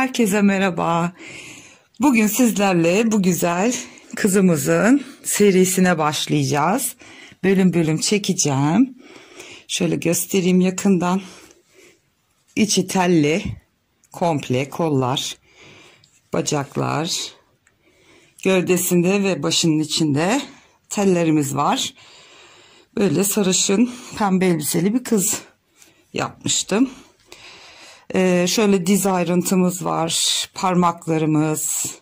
Herkese merhaba. Bugün sizlerle bu güzel kızımızın serisine başlayacağız. Bölüm bölüm çekeceğim. Şöyle göstereyim yakından. İçi telli, komple kollar, bacaklar, gövdesinde ve başının içinde tellerimiz var. Böyle sarışın pembe elbiseli bir kız yapmıştım. Şöyle diz ayrıntımız var, parmaklarımız,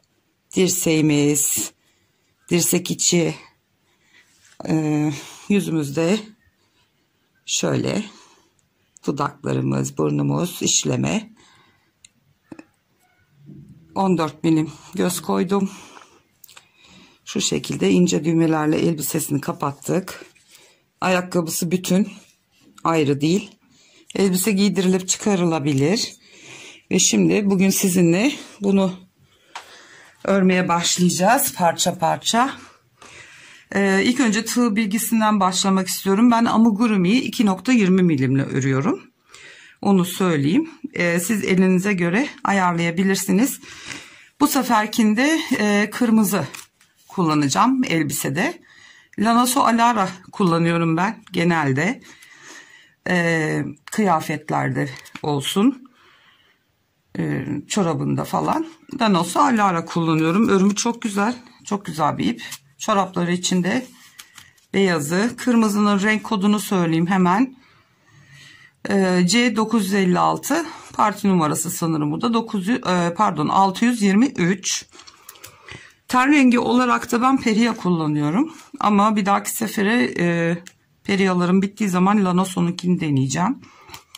dirseğimiz, dirsek içi, yüzümüzde şöyle dudaklarımız, burnumuz işleme. 14 milim göz koydum. Şu şekilde ince düğmelerle elbisesini kapattık. Ayakkabısı bütün, ayrı değil. Elbise giydirilip çıkarılabilir. Ve şimdi bugün sizinle bunu örmeye başlayacağız parça parça. İlk önce tığ bilgisinden başlamak istiyorum. Ben amigurumiyi 2.20 milimle örüyorum. Onu söyleyeyim. Siz elinize göre ayarlayabilirsiniz. Bu seferkinde kırmızı kullanacağım elbisede. Lanaso Alara kullanıyorum ben genelde. Kıyafetlerde olsun, çorabında falan Lanaso Alara kullanıyorum. Örümü çok güzel, çok güzel bir ip. Çorapları içinde beyazı, kırmızının renk kodunu söyleyeyim hemen. C956 parti numarası sanırım bu da 623. Ten rengi olarak da ben Peria kullanıyorum ama bir dahaki sefere Peria'larım bittiği zaman Lanaso'nunkini deneyeceğim.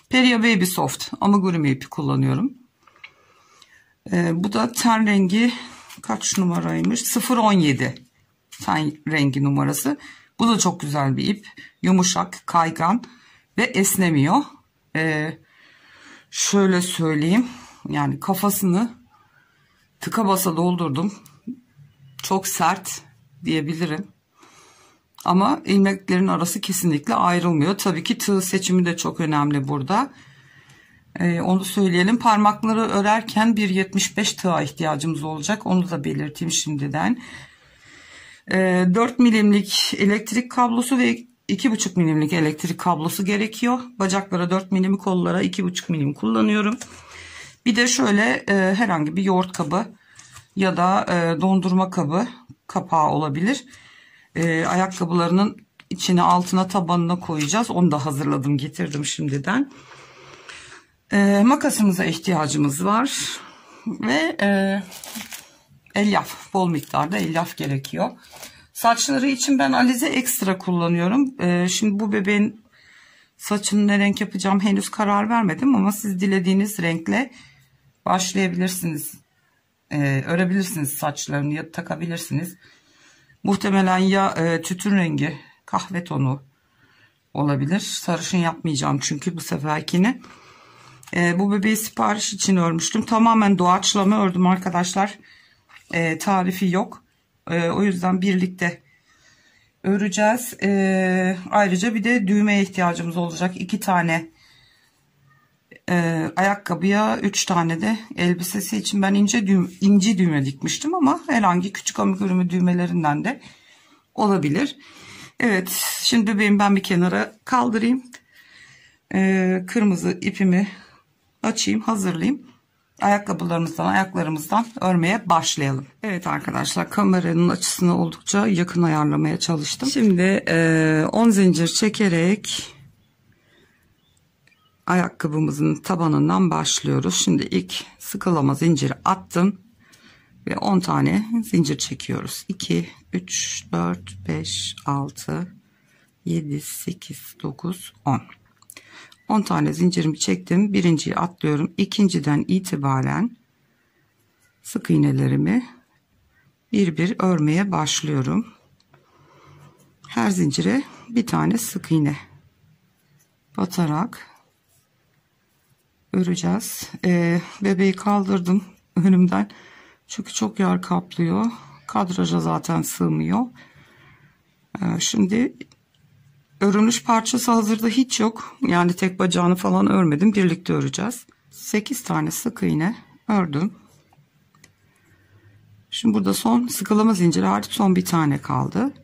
Peria Baby Soft amigurumi ipi kullanıyorum. Bu da ten rengi kaç numaraymış? 017 ten rengi numarası. Bu da çok güzel bir ip. Yumuşak, kaygan ve esnemiyor. Şöyle söyleyeyim. Yani kafasını tıka basa doldurdum. Çok sert diyebilirim. Ama ilmeklerin arası kesinlikle ayrılmıyor. Tabii ki tığ seçimi de çok önemli burada. Onu söyleyelim. Parmakları örerken 1.75 tığa ihtiyacımız olacak. Onu da belirteyim şimdiden. 4 milimlik elektrik kablosu ve 2.5 milimlik elektrik kablosu gerekiyor. Bacaklara 4 milim, kollara 2.5 milim kullanıyorum. Bir de şöyle herhangi bir yoğurt kabı ya da dondurma kabı kapağı olabilir. Ayakkabılarının içine, altına, tabanına koyacağız. Onu da hazırladım, getirdim şimdiden. Makasımıza ihtiyacımız var ve elyaf, bol miktarda elyaf gerekiyor. Saçları için ben alize ekstra kullanıyorum. Şimdi bu bebeğin saçını ne renk yapacağım henüz karar vermedim ama siz dilediğiniz renkle başlayabilirsiniz. Örebilirsiniz saçlarını ya takabilirsiniz. Muhtemelen ya tütün rengi, kahve tonu olabilir. Sarışın yapmayacağım çünkü bu seferkini. Bu bebeği sipariş için örmüştüm. Tamamen doğaçlama ördüm arkadaşlar. Tarifi yok. O yüzden birlikte öreceğiz. Ayrıca bir de düğmeye ihtiyacımız olacak. 2 tane ayakkabıya 3 tane de elbisesi için ben ince düğme dikmiştim ama herhangi küçük amigurumi düğmelerinden de olabilir. Evet, şimdi ben bir kenara kaldırayım. Kırmızı ipimi açayım, hazırlayayım. Ayaklarımızdan örmeye başlayalım. Evet arkadaşlar, kameranın açısını oldukça yakın ayarlamaya çalıştım. Şimdi 10 zincir çekerek ayakkabımızın tabanından başlıyoruz. Şimdi ilk sıkılama zinciri attım ve 10 tane zincir çekiyoruz. 2 3 4 5 6 7 8 9 10. 10 tane zincirimi çektim. Birinciyi atlıyorum. İkinciden itibaren sık iğnelerimi bir bir örmeye başlıyorum. Her zincire bir tane sık iğne batarak öreceğiz. Bebeği kaldırdım önümden. Çünkü çok yer kaplıyor. Kadraja zaten sığmıyor. Şimdi örülmüş parçası hazırda hiç yok. Yani tek bacağını falan örmedim. Birlikte öreceğiz. 8 tane sık iğne ördüm. Şimdi burada son sıkılama zinciri hariç son bir tane kaldı.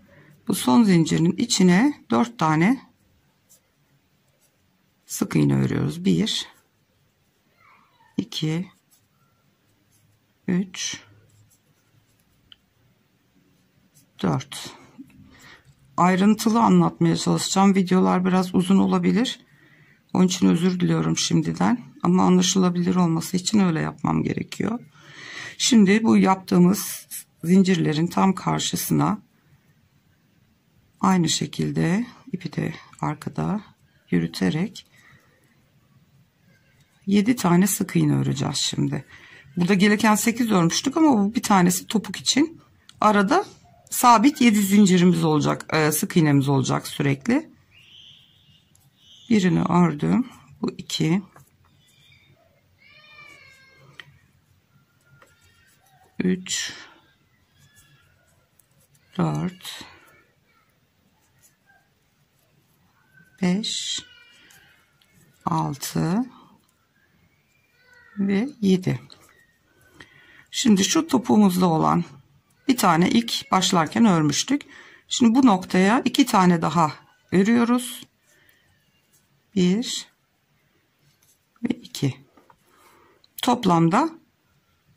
Bu son zincirin içine 4 tane sık iğne örüyoruz. 1 2 3 4. Ayrıntılı anlatmaya çalışacağım. Videolar biraz uzun olabilir. Onun için özür diliyorum şimdiden. Ama anlaşılabilir olması için öyle yapmam gerekiyor. Şimdi bu yaptığımız zincirlerin tam karşısına aynı şekilde ipi de arkada yürüterek 7 tane sık iğne öreceğiz şimdi. Burada gelirken 8 örmüştük ama bu bir tanesi topuk için. Arada sabit 7 zincirimiz olacak, sık iğnemiz olacak sürekli. Birini ördüm. Bu 2. 3 4 5 6 ve 7. Şimdi şu topuğumuzda olan bir tane ilk başlarken örmüştük. Şimdi bu noktaya 2 tane daha örüyoruz. 1 ve 2. Toplamda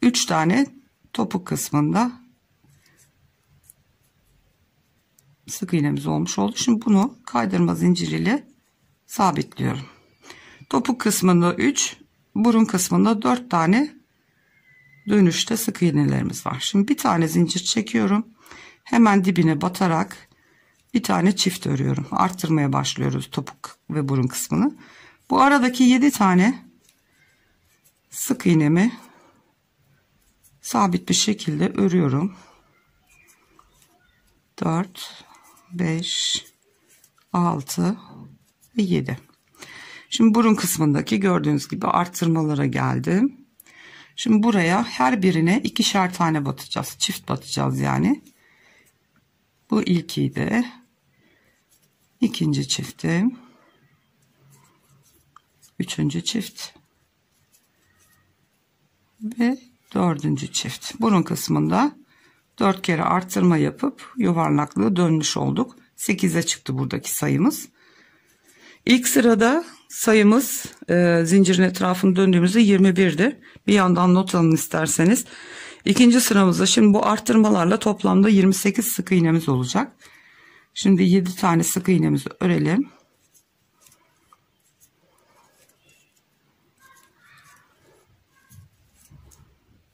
3 tane topuk kısmında sık iğnemiz olmuş oldu. Şimdi bunu kaydırma zinciriyle sabitliyorum. Topuk kısmında 3, burun kısmında 4 tane dönüşte sık iğnelerimiz var. Şimdi bir tane zincir çekiyorum. Hemen dibine batarak bir tane çift örüyorum. Arttırmaya başlıyoruz topuk ve burun kısmını. Bu aradaki 7 tane sık iğnemi sabit bir şekilde örüyorum. 4 5 6 ve 7. Şimdi burun kısmındaki gördüğünüz gibi arttırmalara geldim. Şimdi buraya her birine 2'şer tane batacağız. Çift batacağız yani. Bu ilkiydi. İkinci çiftim. Üçüncü çift. Ve dördüncü çift. Burun kısmında 4 kere arttırma yapıp yuvarlaklığı dönmüş olduk. 8'e çıktı buradaki sayımız. İlk sırada sayımız zincirin etrafını döndüğümüzde 21'di. Bir yandan not alın isterseniz. İkinci sıramızda şimdi bu arttırmalarla toplamda 28 sık iğnemiz olacak. Şimdi 7 tane sık iğnemizi örelim.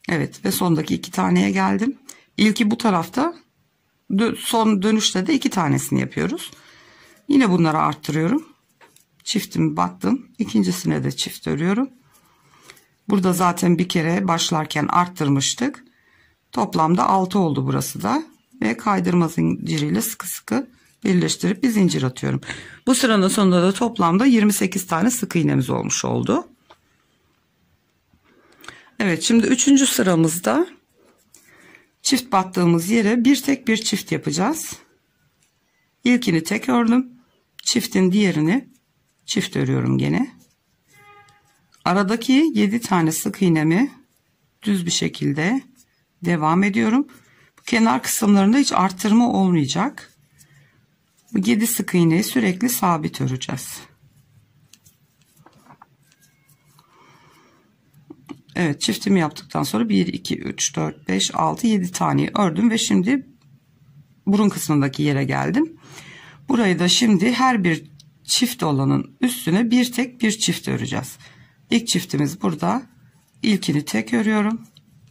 Evet ve sondaki 2 taneye geldim. İlki bu tarafta, son dönüşte de 2 tanesini yapıyoruz. Yine bunları arttırıyorum. Çiftimi battım. İkincisine de çift örüyorum. Burada zaten bir kere başlarken arttırmıştık. Toplamda 6 oldu burası da. Ve kaydırma zinciriyle sıkı sıkı birleştirip bir zincir atıyorum. Bu sıranın sonunda da toplamda 28 tane sık iğnemiz olmuş oldu. Evet, şimdi 3. sıramızda çift battığımız yere bir tek bir çift yapacağız. İlkini tek ördüm. Çiftin diğerini çift örüyorum gene. Aradaki 7 tane sık iğnemi düz bir şekilde devam ediyorum. Bu kenar kısımlarında hiç arttırma olmayacak. Bu 7 sık iğneyi sürekli sabit öreceğiz. Evet, çiftimi yaptıktan sonra 1 2 3 4 5 6 7 taneyi ördüm ve şimdi burun kısmındaki yere geldim. Burayı da şimdi her bir çift olanın üstüne bir tek bir çift öreceğiz. İlk çiftimiz burada. İlkini tek örüyorum.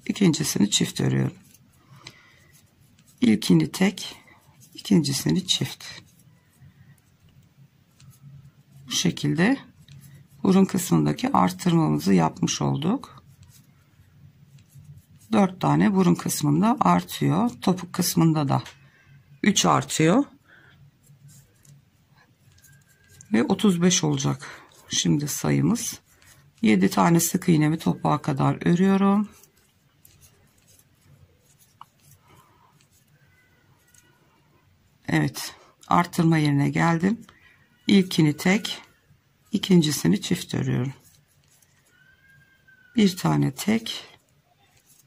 İkincisini çift örüyorum. İlkini tek, ikincisini çift. Bu şekilde burun kısmındaki arttırmamızı yapmış olduk. 4 tane burun kısmında artıyor. Topuk kısmında da 3 artıyor. Ve 35 olacak. Şimdi sayımız. 7 tane sık iğnemi topuğa kadar örüyorum. Evet. Arttırma yerine geldim. İlkini tek, ikincisini çift örüyorum. Bir tane tek,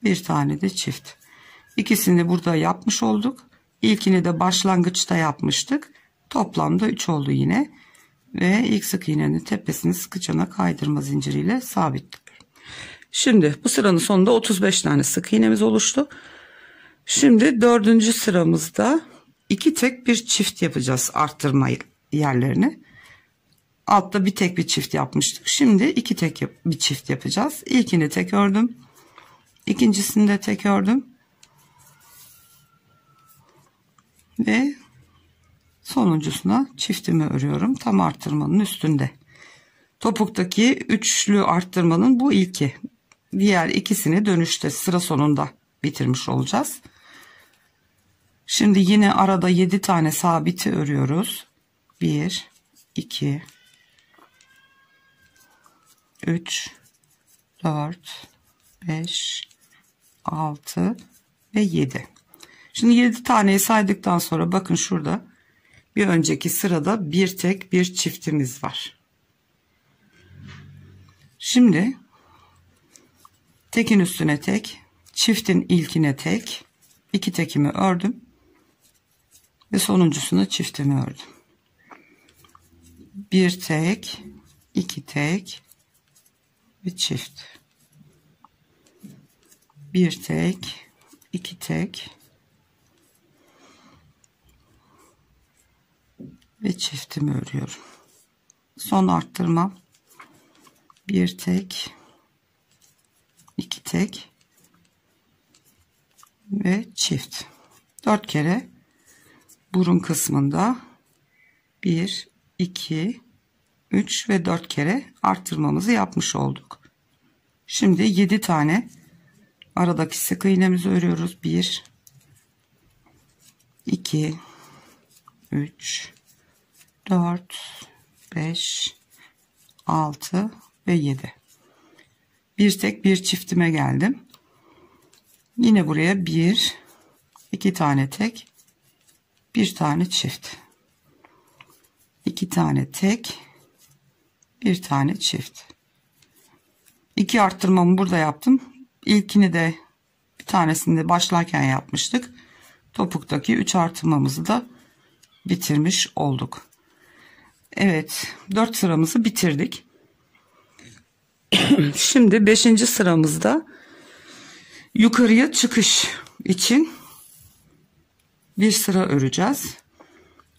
bir tane de çift. İkisini burada yapmış olduk. İlkini de başlangıçta yapmıştık. Toplamda 3 oldu yine. Ve ilk sık iğnenin tepesini sıkıcana kaydırma zinciriyle sabitliyorum. Şimdi bu sıranın sonunda 35 tane sık iğnemiz oluştu. Şimdi 4. sıramızda 2 tek bir çift yapacağız arttırma yerlerini. Altta bir tek bir çift yapmıştık. Şimdi 2 tek bir çift yapacağız. İlkini tek ördüm. İkincisini de tek ördüm. Ve sonuncusuna çiftimi örüyorum. Tam arttırmanın üstünde. Topuktaki üçlü arttırmanın bu ilki. Diğer ikisini dönüşte sıra sonunda bitirmiş olacağız. Şimdi yine arada 7 tane sabiti örüyoruz. 1, 2, 3, 4, 5, 6 ve 7. Şimdi 7 taneyi saydıktan sonra bakın şurada bir önceki sırada bir tek bir çiftimiz var. Şimdi tekin üstüne tek, çiftin ilkine tek, 2 tekimi ördüm ve sonuncusuna çiftimi ördüm. Bir tek, 2 tek ve çift. Bir tek, 2 tek ve çiftimi örüyorum. Son arttırmam. Bir tek, 2 tek ve çift. 4 kere burun kısmında 1, 2, 3 ve 4 kere arttırmamızı yapmış olduk. Şimdi 7 tane aradaki sık iğnemizi örüyoruz. 1, 2, 3, 4, 5, 6 ve 7. Bir tek bir çiftime geldim. Yine buraya 1, 2 tane tek, bir tane çift. 2 tane tek, bir tane çift. 2 arttırmamı burada yaptım. İlkini de bir tanesini de başlarken yapmıştık. Topuktaki 3 artırmamızı da bitirmiş olduk. Evet, 4 sıramızı bitirdik. Şimdi 5. sıramızda yukarıya çıkış için bir sıra öreceğiz.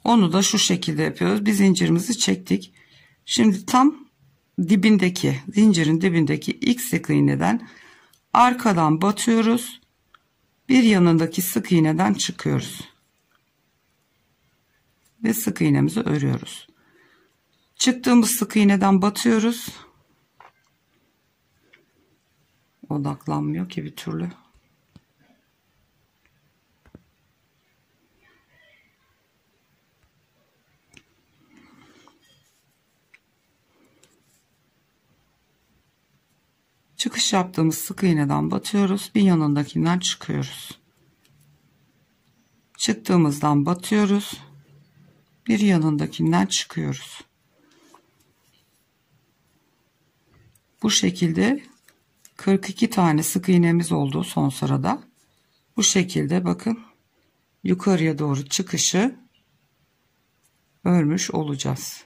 Onu da şu şekilde yapıyoruz. Bir zincirimizi çektik. Şimdi tam dibindeki, zincirin dibindeki ilk sık iğneden arkadan batıyoruz. Bir yanındaki sık iğneden çıkıyoruz. Ve sık iğnemizi örüyoruz. Çıktığımız sık iğneden batıyoruz. Odaklanmıyor ki bir türlü. Çıkış yaptığımız sık iğneden batıyoruz. Bir yanındakinden çıkıyoruz. Çıktığımızdan batıyoruz. Bir yanındakinden çıkıyoruz. Bu şekilde 42 tane sık iğnemiz oldu son sırada. Bu şekilde bakın yukarıya doğru çıkışı örmüş olacağız.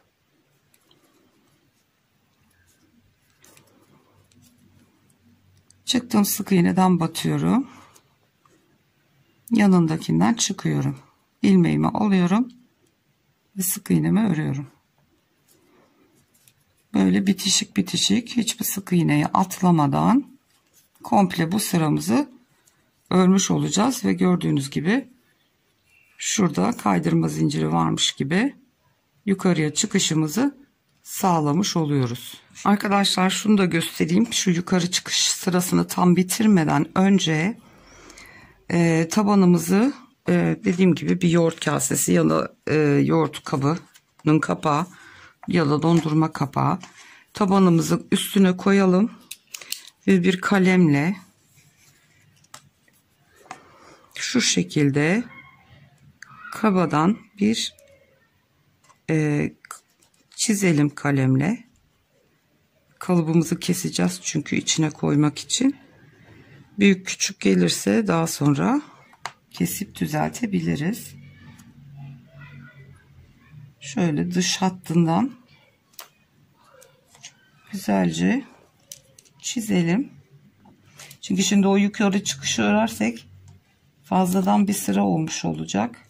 Çıktığım sık iğneden batıyorum. Yanındakinden çıkıyorum. İlmeğimi alıyorum ve sık iğnemi örüyorum. Böyle bitişik bitişik hiçbir sık iğneyi atlamadan komple bu sıramızı örmüş olacağız ve gördüğünüz gibi şurada kaydırma zinciri varmış gibi yukarıya çıkışımızı sağlamış oluyoruz. Arkadaşlar şunu da göstereyim. Şu yukarı çıkış sırasını tam bitirmeden önce tabanımızı dediğim gibi bir yoğurt kasesi ya da yoğurt kabının kapağı ya da dondurma kapağı tabanımızı üstüne koyalım ve bir kalemle şu şekilde kabadan bir çizelim kalemle. kalıbımızı keseceğiz çünkü içine koymak için. Büyük küçük gelirse daha sonra kesip düzeltebiliriz. Şöyle dış hattından güzelce çizelim. Çünkü şimdi o yukarı çıkışı örersek fazladan bir sıra olmuş olacak.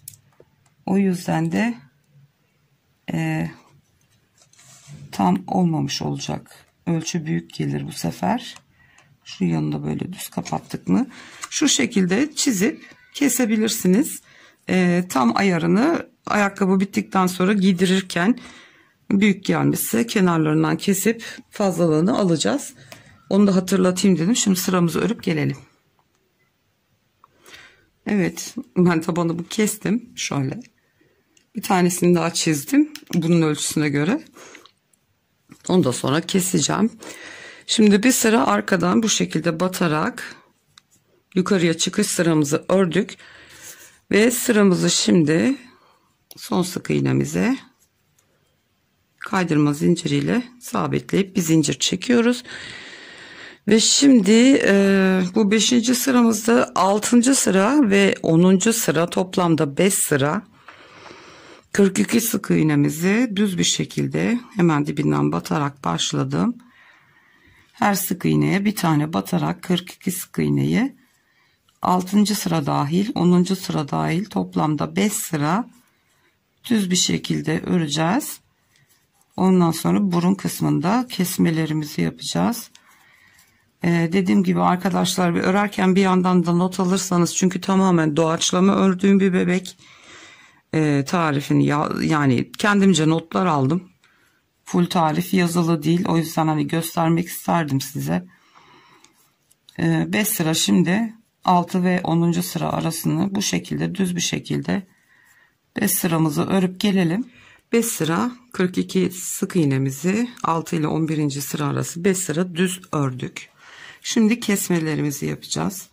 O yüzden de tam olmamış olacak. Ölçü büyük gelir bu sefer. Şu yanında böyle düz kapattık mı? Şu şekilde çizip kesebilirsiniz. Tam ayarını ayakkabı bittikten sonra giydirirken büyük gelmişse kenarlarından kesip fazlalığını alacağız. Onu da hatırlatayım dedim. Şimdi sıramızı örüp gelelim. Evet, ben tabanımı kestim. Şöyle. Bir tanesini daha çizdim. Bunun ölçüsüne göre. Onu da sonra keseceğim. Şimdi bir sıra arkadan bu şekilde batarak yukarıya çıkış sıramızı ördük. Ve sıramızı şimdi son sık iğnemize kaydırma zinciriyle sabitleyip bir zincir çekiyoruz. Ve şimdi bu 5. sıramızda 6. sıra ve 10. sıra toplamda 5 sıra 42 sık iğnemizi düz bir şekilde hemen dibinden batarak başladım. Her sık iğneye bir tane batarak 42 sık iğneyi 6. sıra dahil 10. sıra dahil toplamda 5 sıra düz bir şekilde öreceğiz. Ondan sonra burun kısmında kesmelerimizi yapacağız. Dediğim gibi arkadaşlar, bir örerken bir yandan da not alırsanız, çünkü tamamen doğaçlama ördüğüm bir bebek. Tarifini yani kendimce notlar aldım. Full tarif yazılı değil. O yüzden hani göstermek isterdim size. 5 sıra şimdi 6 ve 10. sıra arasını bu şekilde düz bir şekilde 5 sıramızı örüp gelelim. 5 sıra 42 sık iğnemizi 6 ile 11. sıra arası 5 sıra düz ördük. Şimdi kesmelerimizi yapacağız.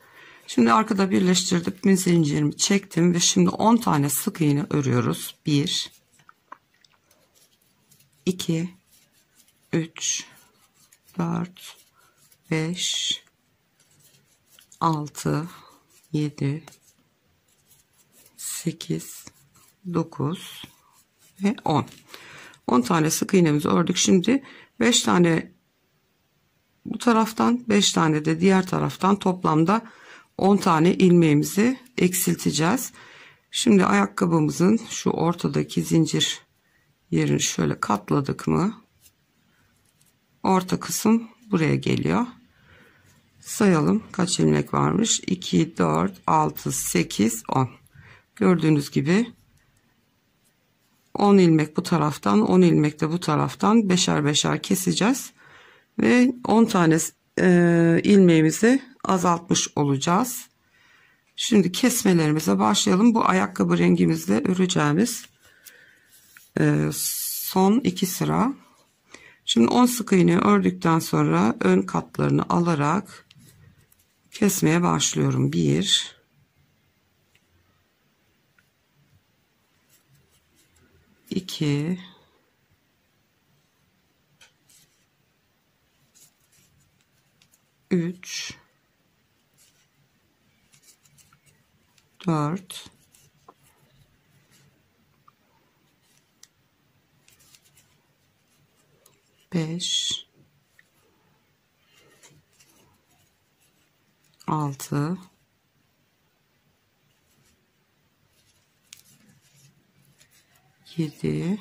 Şimdi arkada birleştirdik. Bir zincirimi çektim ve şimdi 10 tane sık iğne örüyoruz. 1 2 3 4 5 6 7 8 9 ve 10 tane sık iğnemizi ördük. Şimdi 5 tane bu taraftan, 5 tane de diğer taraftan, toplamda 10 tane ilmeğimizi eksilteceğiz. Şimdi ayakkabımızın şu ortadaki zincir yerini şöyle katladık mı orta kısım buraya geliyor. Sayalım kaç ilmek varmış. 2 4 6 8 10. Gördüğünüz gibi 10 ilmek bu taraftan, 10 ilmek de bu taraftan, beşer beşer keseceğiz ve 10 tane ilmeğimizi azaltmış olacağız. Şimdi kesmelerimize başlayalım. Bu ayakkabı rengimizle öreceğimiz son 2 sıra. Şimdi 10 sık iğne ördükten sonra ön katlarını alarak kesmeye başlıyorum. 1 2 3 4 5 6 7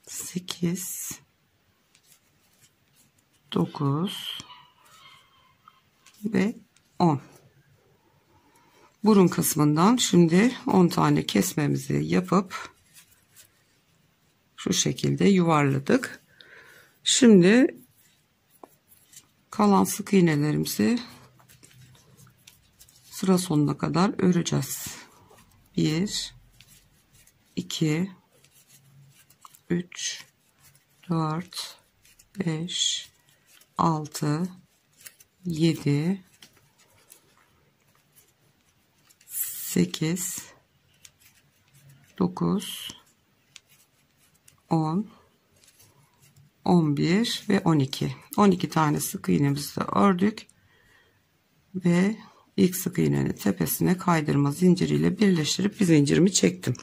8 9 ve 10. Burun kısmından şimdi 10 tane kesmemizi yapıp şu şekilde yuvarladık. Şimdi kalan sık iğnelerimizi sıra sonuna kadar öreceğiz. 1 2 3 4 5 6 7 8 9, 10, 11 ve 12. 12 tane sık iğnemizi de ördük ve ilk sık iğnenin tepesine kaydırma zinciriyle birleştirip bir zincirimi çektim.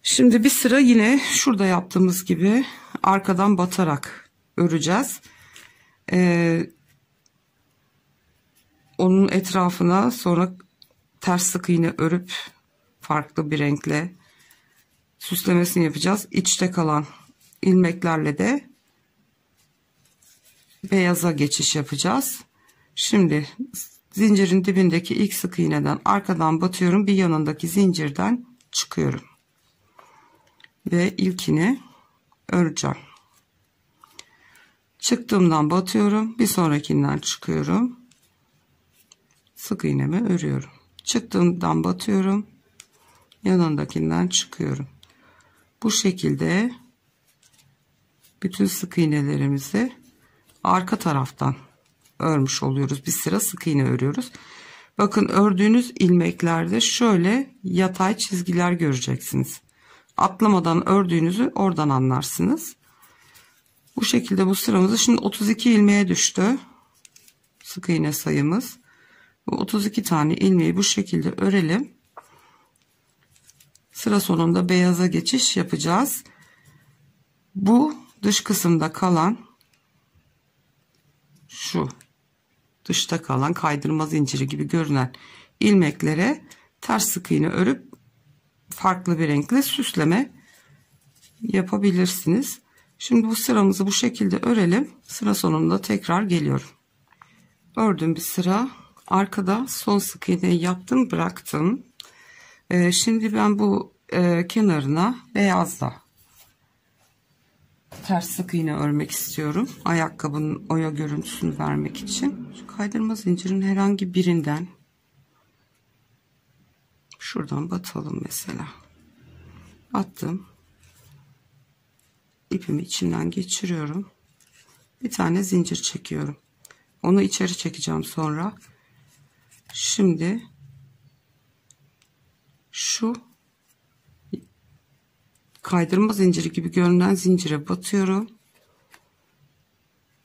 Şimdi bir sıra yine şurada yaptığımız gibi arkadan batarak öreceğiz. Onun etrafına sonra ters sık iğne örüp farklı bir renkle süslemesini yapacağız. İçte kalan ilmeklerle de beyaza geçiş yapacağız. Şimdi zincirin dibindeki ilk sık iğneden arkadan batıyorum, bir yanındaki zincirden çıkıyorum ve ilkini öreceğim. Çıktığımdan batıyorum, bir sonrakinden çıkıyorum, sık iğnemi örüyorum. Çıktığımdan batıyorum, yanındakinden çıkıyorum. Bu şekilde bütün sık iğnelerimizi arka taraftan örmüş oluyoruz. Bir sıra sık iğne örüyoruz. Bakın, ördüğünüz ilmeklerde şöyle yatay çizgiler göreceksiniz. Atlamadan ördüğünüzü oradan anlarsınız. Bu şekilde bu sıramızı şimdi 32 ilmeğe düştü sık iğne sayımız. Bu 32 tane ilmeği bu şekilde örelim. Sıra sonunda beyaza geçiş yapacağız. Bu dış kısımda kalan, şu dışta kalan kaydırma zinciri gibi görünen ilmeklere ters sık iğne örüp farklı bir renkle süsleme yapabilirsiniz. Şimdi bu sıramızı bu şekilde örelim. Sıra sonunda tekrar geliyorum. Ördüm bir sıra. Arkada son sık iğneyi yaptım, bıraktım. Şimdi ben bu kenarına beyazla ters sık iğne örmek istiyorum. Ayakkabının oya görüntüsünü vermek için. Şu kaydırma zincirin herhangi birinden şuradan batalım mesela. Battım. İpimi içinden geçiriyorum. Bir tane zincir çekiyorum. Onu içeri çekeceğim sonra. Şimdi şu kaydırma zinciri gibi görünen zincire batıyorum.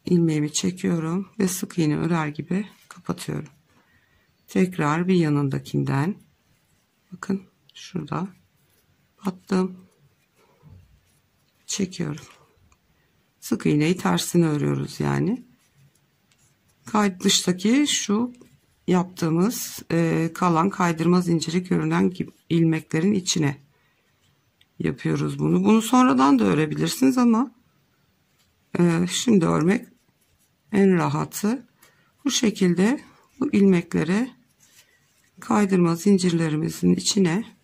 İlmeğimi çekiyorum ve sık iğne örer gibi kapatıyorum. Tekrar bir yanındakinden, bakın şurada battım, çekiyorum. Sık iğneyi tersine örüyoruz yani. Dıştaki şu yaptığımız kalan kaydırma zinciri görünen gibi ilmeklerin içine yapıyoruz bunu. Bunu sonradan da örebilirsiniz ama şimdi örmek en rahatı. Bu şekilde bu ilmeklere kaydırma zincirlerimizin içine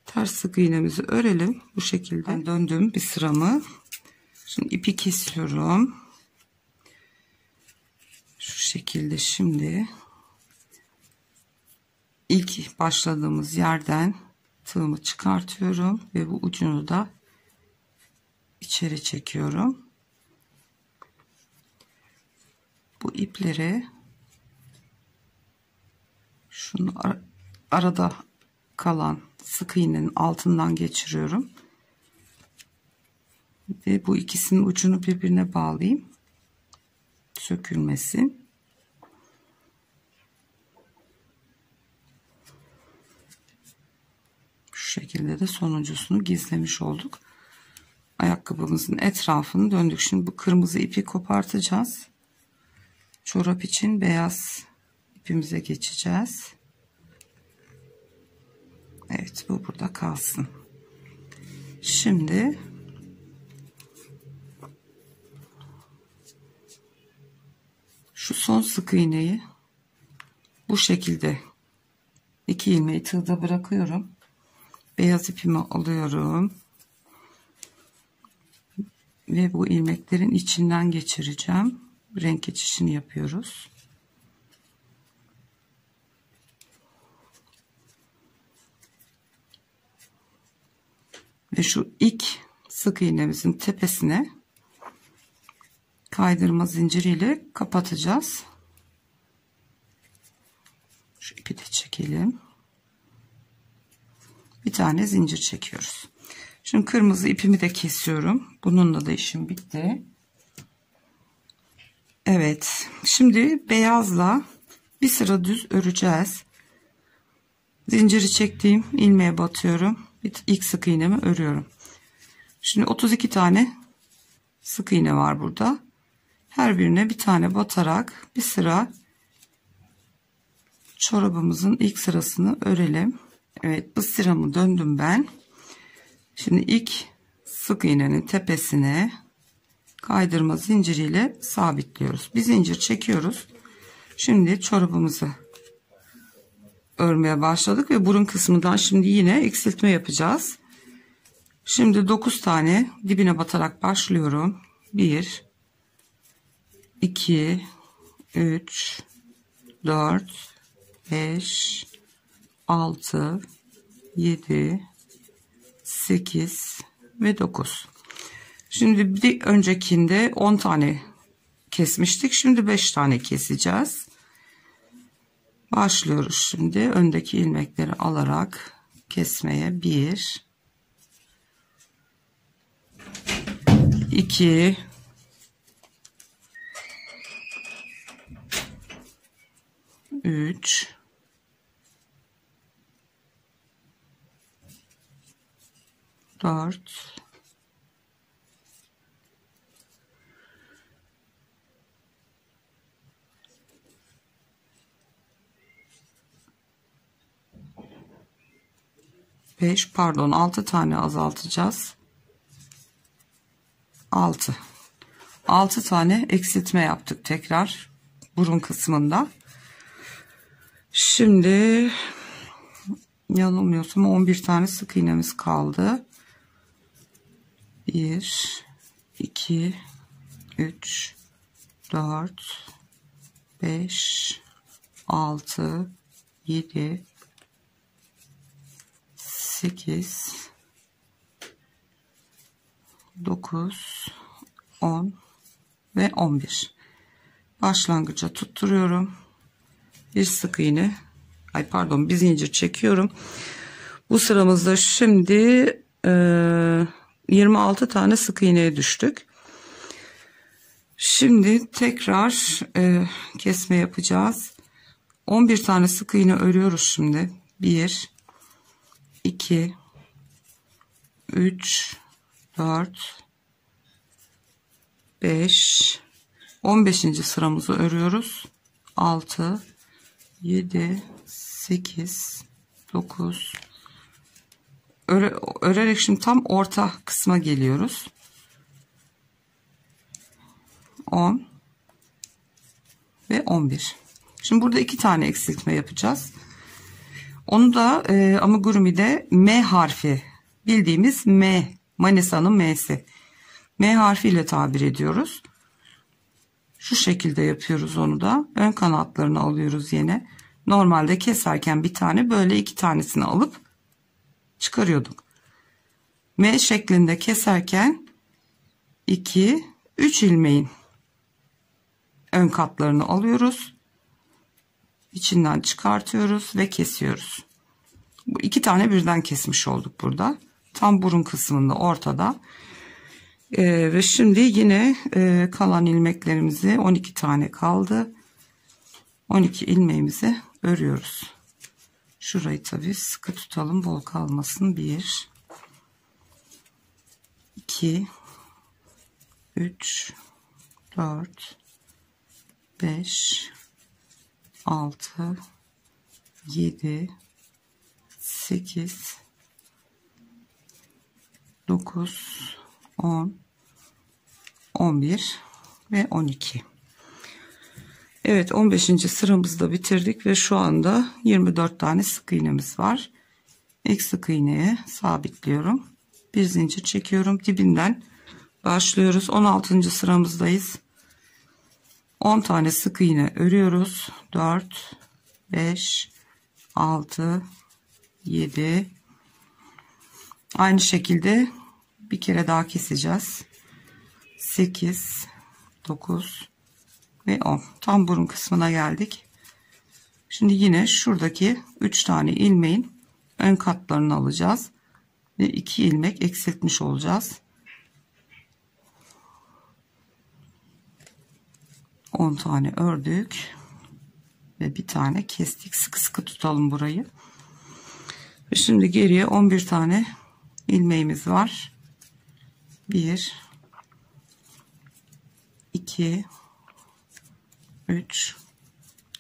ters sık iğnemizi örelim. Bu şekilde ben döndüm bir sıramı. Şimdi ipi kesiyorum. Şu şekilde şimdi ilk başladığımız yerden tığımı çıkartıyorum ve bu ucunu da içeri çekiyorum. Bu ipleri şunu arada kalan sık iğnenin altından geçiriyorum ve bu ikisinin ucunu birbirine bağlayayım, sökülmesin. Şu şekilde de sonuncusunu gizlemiş olduk. Ayakkabımızın etrafını döndük. Şimdi bu kırmızı ipi kopartacağız. Çorap için beyaz ipimize geçeceğiz. Evet, bu burada kalsın. Şimdi şu son sık iğneyi bu şekilde 2 ilmeği tığda bırakıyorum. Beyaz ipimi alıyorum ve bu ilmeklerin içinden geçireceğim. Renk geçişini yapıyoruz. Ve şu ilk sık iğnemizin tepesine kaydırma zinciriyle kapatacağız. Şu ipi de çekelim. bir tane zincir çekiyoruz. Şimdi kırmızı ipimi de kesiyorum. Bununla da işim bitti. Evet, şimdi beyazla bir sıra düz öreceğiz. Zinciri çektiğim ilmeğe batıyorum. İlk sık iğnemi örüyorum. Şimdi 32 tane sık iğne var burada. Her birine bir tane batarak bir sıra çorabımızın ilk sırasını örelim. Evet, bu sıramı döndüm ben. Şimdi ilk sık iğnenin tepesine kaydırma zinciriyle sabitliyoruz. Bir zincir çekiyoruz. Şimdi çorabımızı örmeye başladık ve burun kısmından şimdi yine eksiltme yapacağız. Şimdi 9 tane dibine batarak başlıyorum. 1 2 3 4 5 6 7 8 ve 9. Şimdi bir öncekinde 10 tane kesmiştik. Şimdi 5 tane keseceğiz. Başlıyoruz şimdi. Öndeki ilmekleri alarak kesmeye. 1 2 3 4 5 pardon 6 tane azaltacağız. 6 tane eksiltme yaptık tekrar burun kısmında. Şimdi yanılmıyorsam 11 tane sık iğnemiz kaldı. 1 2 3 4 5 6 7 8 9 10 ve 11. Başlangıca tutturuyorum. Bir sık iğne, bir zincir çekiyorum. Bu sıramızda şimdi 26 tane sık iğneye düştük. Şimdi tekrar kesme yapacağız. 11 tane sık iğne örüyoruz şimdi. 1 2 3 4 5 15. sıramızı örüyoruz. 6 7 8 9 örerek şimdi tam orta kısma geliyoruz. 10 ve 11. Şimdi burada 2 tane eksiltme yapacağız. Onu da amigurumi'de M harfi, bildiğimiz M, Manisa'nın M'si. M harfiyle tabir ediyoruz. Şu şekilde yapıyoruz onu da. Ön kanatlarını alıyoruz yine. Normalde keserken bir tane, böyle 2 tanesini alıp çıkarıyorduk. M şeklinde keserken 2 3 ilmeğin ön katlarını alıyoruz. İçinden çıkartıyoruz ve kesiyoruz. Bu 2 tane birden kesmiş olduk burada. Tam burun kısmında ortada. Ve şimdi yine kalan ilmeklerimizi 12 tane kaldı. 12 ilmeğimizi örüyoruz. Şurayı tabii sıkı tutalım, bol kalmasın. 1 2 3 4 5 6 7 8 9 10 11 ve 12. Evet, 15. sıramızı da bitirdik ve şu anda 24 tane sık iğnemiz var. İlk sık iğneye sabitliyorum. Bir zincir çekiyorum. Dibinden başlıyoruz. 16. sıramızdayız. 10 tane sık iğne örüyoruz. 4 5 6 7. Aynı şekilde bir kere daha keseceğiz. 8 9 ve 10. Tam burun kısmına geldik. Şimdi yine şuradaki 3 tane ilmeğin ön katlarını alacağız ve 2 ilmek eksiltmiş olacağız. 10 tane ördük ve bir tane kestik. Sıkı sıkı tutalım burayı. Ve şimdi geriye 11 tane ilmeğimiz var. 1 2 3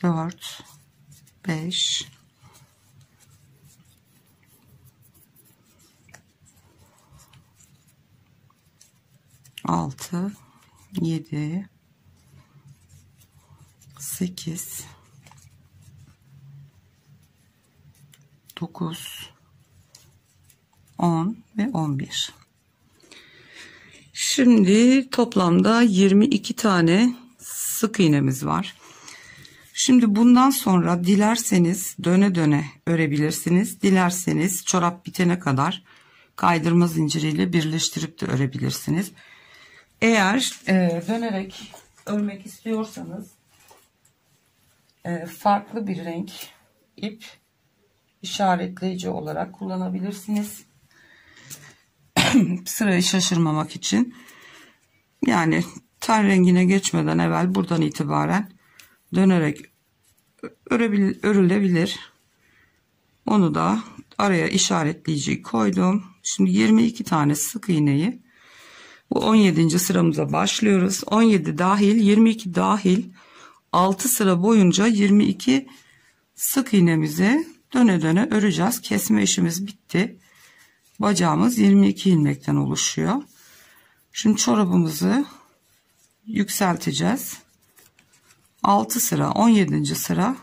4 5 6 7 8 9 10 ve 11. Şimdi toplamda 22 tane sık iğnemiz var. Şimdi bundan sonra dilerseniz döne döne örebilirsiniz. Dilerseniz çorap bitene kadar kaydırma zinciriyle birleştirip de örebilirsiniz. Eğer dönerek örmek istiyorsanız farklı bir renk ip işaretleyici olarak kullanabilirsiniz. Sırayı şaşırmamak için. Yani ten rengine geçmeden evvel buradan itibaren dönerek örülebilir. Onu da araya işaretleyiciyi koydum. Şimdi 22 tane sık iğneyi bu 17. sıramıza başlıyoruz. 17 dahil 22 dahil 6 sıra boyunca 22 sık iğnemizi döne döne öreceğiz. Kesme işimiz bitti. Bacağımız 22 ilmekten oluşuyor. Şimdi çorabımızı yükselteceğiz. 6 sıra 17. sıra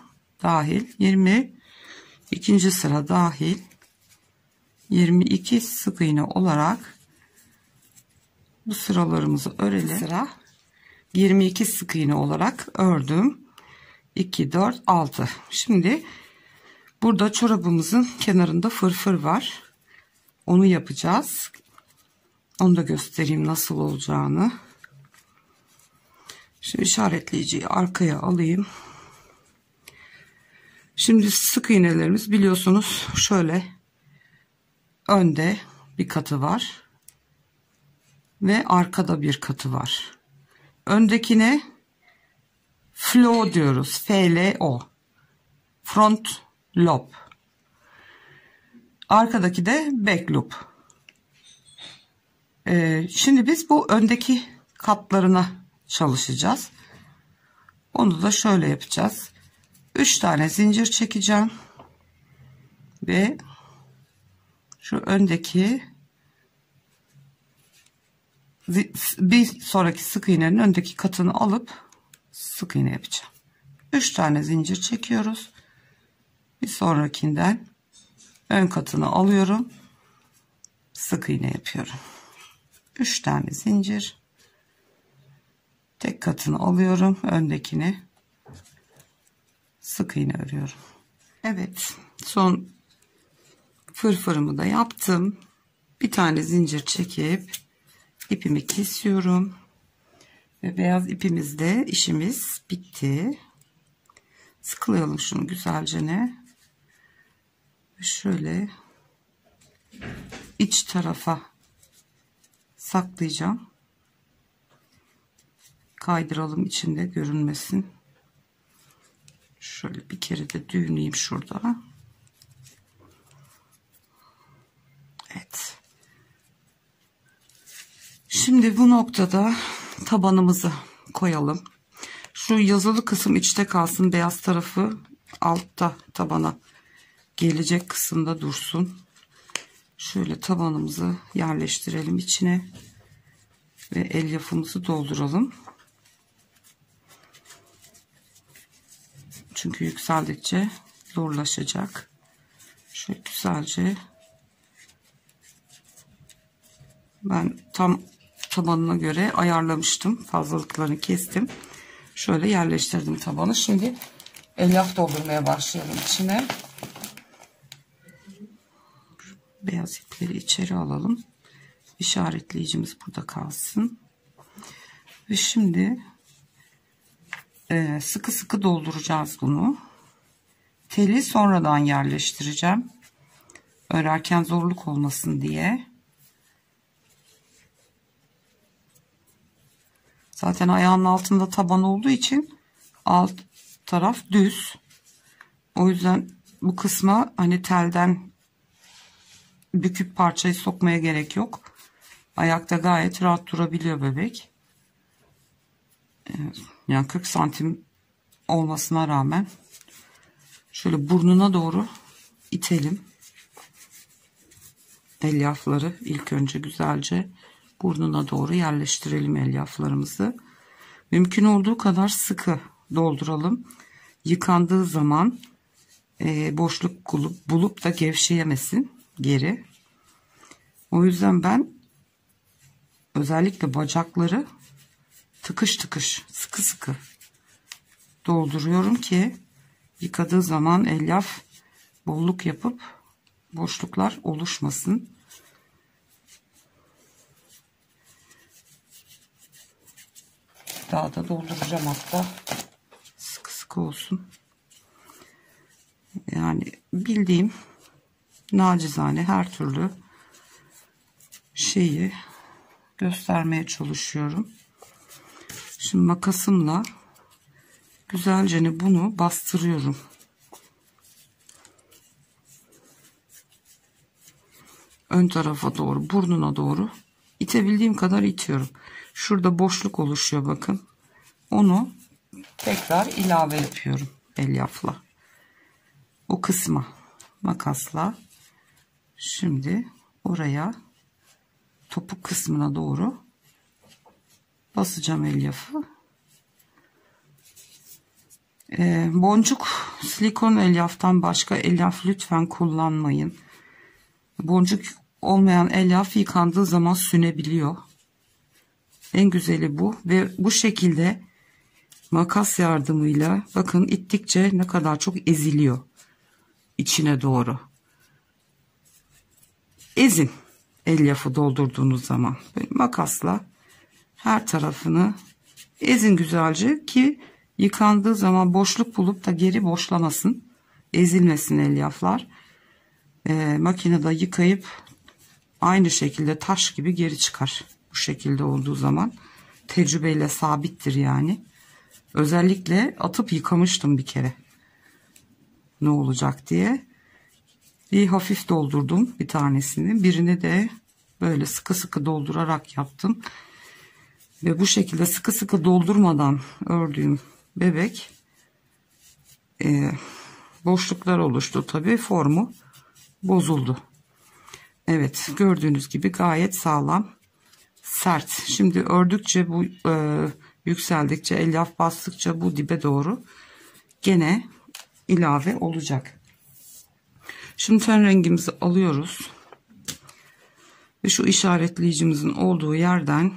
dahil 22. sıra dahil 22 sık iğne olarak bu sıralarımızı örelim. Sıra 22 sık iğne olarak ördüm. 2 4 6. Şimdi burada çorabımızın kenarında fırfır var. Onu yapacağız. Onu da göstereyim nasıl olacağını. Şimdi işaretleyiciyi arkaya alayım. Şimdi sık iğnelerimiz biliyorsunuz şöyle önde bir katı var ve arkada bir katı var. Öndekine flow diyoruz. FLO. Front loop. Arkadaki de back loop. Şimdi biz bu öndeki katlarına çalışacağız. Onu da şöyle yapacağız. 3 tane zincir çekeceğim ve şu öndeki bir sonraki sık iğnenin öndeki katını alıp sık iğne yapacağım. 3 tane zincir çekiyoruz. Bir sonrakinden ön katını alıyorum. Sık iğne yapıyorum. 3 tane zincir. Tek katını alıyorum. Öndekini sık iğne örüyorum. Evet. Son fırfırımı da yaptım. Bir tane zincir çekip ipimi kesiyorum. Ve beyaz ipimizde işimiz bitti. Sıkılayalım şunu güzelce ne. Şöyle iç tarafa saklayacağım. Kaydıralım içinde görünmesin. Şöyle bir kere de düğümleyeyim şurada. Evet. Şimdi bu noktada tabanımızı koyalım. Şu yazılı kısım içte kalsın. Beyaz tarafı altta tabana gelecek kısımda dursun. Şöyle tabanımızı yerleştirelim içine. Ve elyafımızı dolduralım. Çünkü yükseldikçe zorlaşacak. Şöyle güzelce ben tam tabanına göre ayarlamıştım. Fazlalıklarını kestim. Şöyle yerleştirdim tabanı. Şimdi elyaf doldurmaya başlayalım içine. Beyaz ipleri içeri alalım. İşaretleyicimiz burada kalsın. Ve şimdi sıkı sıkı dolduracağız bunu. Teli sonradan yerleştireceğim. Örerken zorluk olmasın diye. Zaten ayağının altında taban olduğu için alt taraf düz. O yüzden bu kısma hani telden büküp parçayı sokmaya gerek yok. Ayakta gayet rahat durabiliyor bebek. Yani 40 santim olmasına rağmen şöyle burnuna doğru itelim. Elyafları ilk önce güzelce burnuna doğru yerleştirelim elyaflarımızı. Mümkün olduğu kadar sıkı dolduralım. Yıkandığı zaman boşluk bulup da gevşeyemesin geri. O yüzden ben özellikle bacakları tıkış tıkış sıkı sıkı dolduruyorum ki yıkadığı zaman elyaf bolluk yapıp boşluklar oluşmasın. Daha da dolduracağım hatta. Sıkı sıkı olsun. Yani bildiğim nacizane her türlü şeyi göstermeye çalışıyorum. Şimdi makasımla güzelce bunu bastırıyorum. Ön tarafa doğru, burnuna doğru itebildiğim kadar itiyorum. Şurada boşluk oluşuyor bakın. Onu tekrar ilave yapıyorum elyafla. O kısma makasla. Şimdi oraya topuk kısmına doğru basacağım elyafı. Boncuk silikon elyaftan başka elyaf lütfen kullanmayın. Boncuk olmayan elyaf yıkandığı zaman sünebiliyor. En güzeli bu ve bu şekilde makas yardımıyla bakın ittikçe ne kadar çok eziliyor içine doğru. Ezin elyafı doldurduğunuz zaman böyle makasla her tarafını ezin güzelce ki yıkandığı zaman boşluk bulup da geri boşlamasın, ezilmesin elyaflar. Makinede yıkayıp aynı şekilde taş gibi geri çıkar. Bu şekilde olduğu zaman tecrübeyle sabittir yani. Özellikle atıp yıkamıştım bir kere. Ne olacak diye. Bir hafif doldurdum bir tanesini. Birini de böyle sıkı sıkı doldurarak yaptım. Ve bu şekilde sıkı sıkı doldurmadan ördüğüm bebek boşluklar oluştu. Tabii formu bozuldu. Evet, gördüğünüz gibi gayet sağlam, sert. Şimdi ördükçe bu yükseldikçe, elyaf bastıkça bu dibe doğru gene ilave olacak. Şimdi ten rengimizi alıyoruz ve şu işaretleyicimizin olduğu yerden,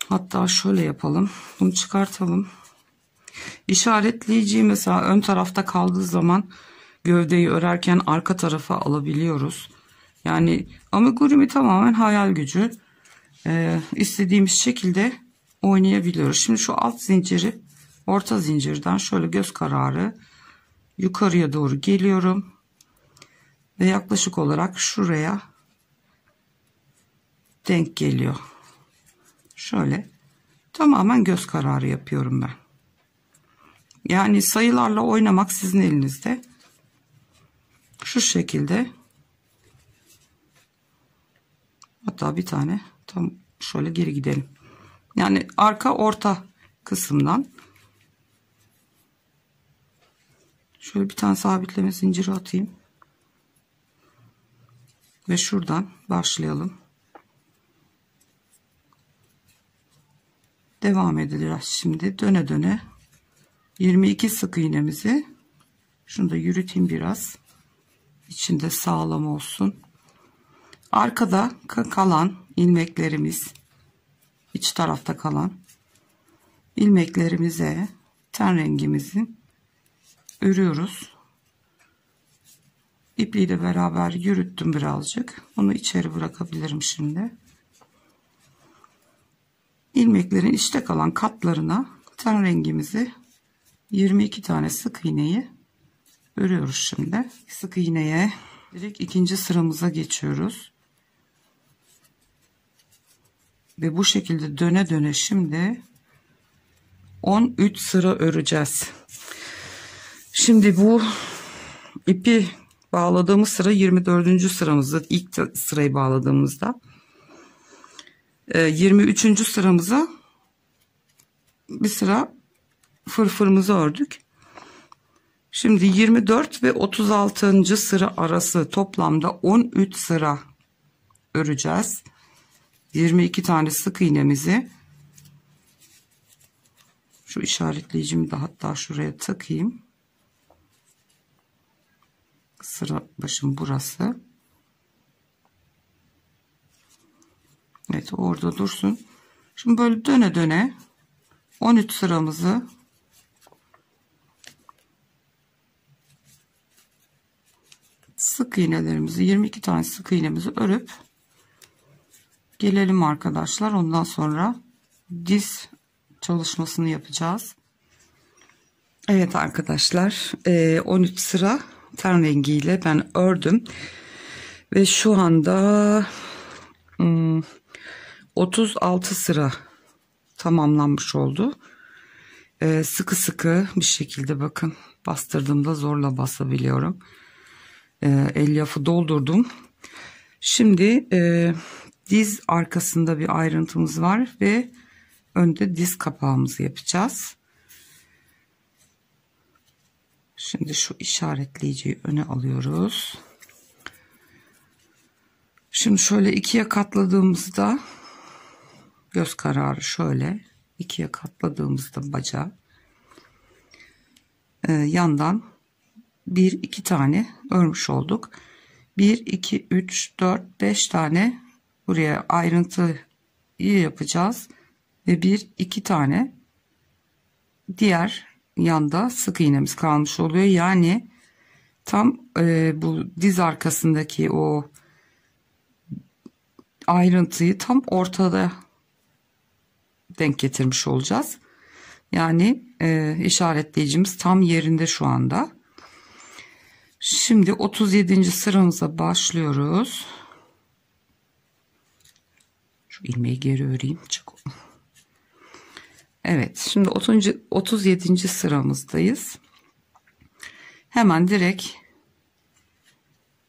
hatta şöyle yapalım, bunu çıkartalım. İşaretleyiciyi mesela ön tarafta kaldığı zaman gövdeyi örerken arka tarafa alabiliyoruz. Yani amigurumi tamamen hayal gücü. İstediğimiz şekilde oynayabiliyoruz. Şimdi şu alt zinciri, orta zincirden şöyle göz kararı yukarıya doğru geliyorum. Ve yaklaşık olarak şuraya denk geliyor. Şöyle tamamen göz kararı yapıyorum ben. Yani sayılarla oynamak sizin elinizde. Şu şekilde. Hatta bir tane tam şöyle geri gidelim. Yani arka orta kısımdan şöyle bir tane sabitleme zinciri atayım. Ve şuradan başlayalım. Devam edeceğiz şimdi. Döne döne 22 sık iğnemizi, şunu da yürüteyim biraz. İçinde sağlam olsun. Arkada kalan ilmeklerimiz, iç tarafta kalan ilmeklerimize ten rengimizi örüyoruz. İpliği de beraber yürüttüm birazcık. Onu içeri bırakabilirim şimdi. İlmeklerin içte kalan katlarına ten rengimizi 22 tane sık iğneyi örüyoruz şimdi. Sık iğneye direkt ikinci sıramıza geçiyoruz. Ve bu şekilde döne döne şimdi 13 sıra öreceğiz. Şimdi bu ipi bağladığımız sıra 24. sıramızda, ilk sırayı bağladığımızda 23. sıramıza bir sıra fırfırımızı ördük. Şimdi 24 ve 36. sıra arası toplamda 13 sıra öreceğiz. 22 tane sık iğnemizi, şu işaretleyicimi de hatta şuraya takayım. Sıra başım burası. Evet, orada dursun. Şimdi böyle döne döne 13 sıramızı sık iğnelerimizi, 22 tane sık iğnemizi örüp gelelim arkadaşlar. Ondan sonra diz çalışmasını yapacağız. Evet arkadaşlar, 13 sıra ten rengiyle ben ördüm ve şu anda 36 sıra tamamlanmış oldu. Sıkı sıkı bir şekilde, bakın, bastırdığımda zorla basabiliyorum. Elyafı doldurdum. Şimdi diz arkasında bir ayrıntımız var ve önde diz kapağımızı yapacağız. Şimdi şu işaretleyiciyi öne alıyoruz. Şimdi şöyle ikiye katladığımızda, göz kararı şöyle ikiye katladığımızda bacağı yandan 1-2 tane örmüş olduk. 1 2 3 4 5 tane buraya ayrıntıyı yapacağız ve 1-2 tane diğer yanda sık iğnemiz kalmış oluyor. Yani tam bu diz arkasındaki o ayrıntıyı tam ortada denk getirmiş olacağız. Yani işaretleyicimiz tam yerinde şu anda. Şimdi 37. sıramıza başlıyoruz. Şu ilmeği geri öreyim. Evet, şimdi 37. sıramızdayız. Hemen direkt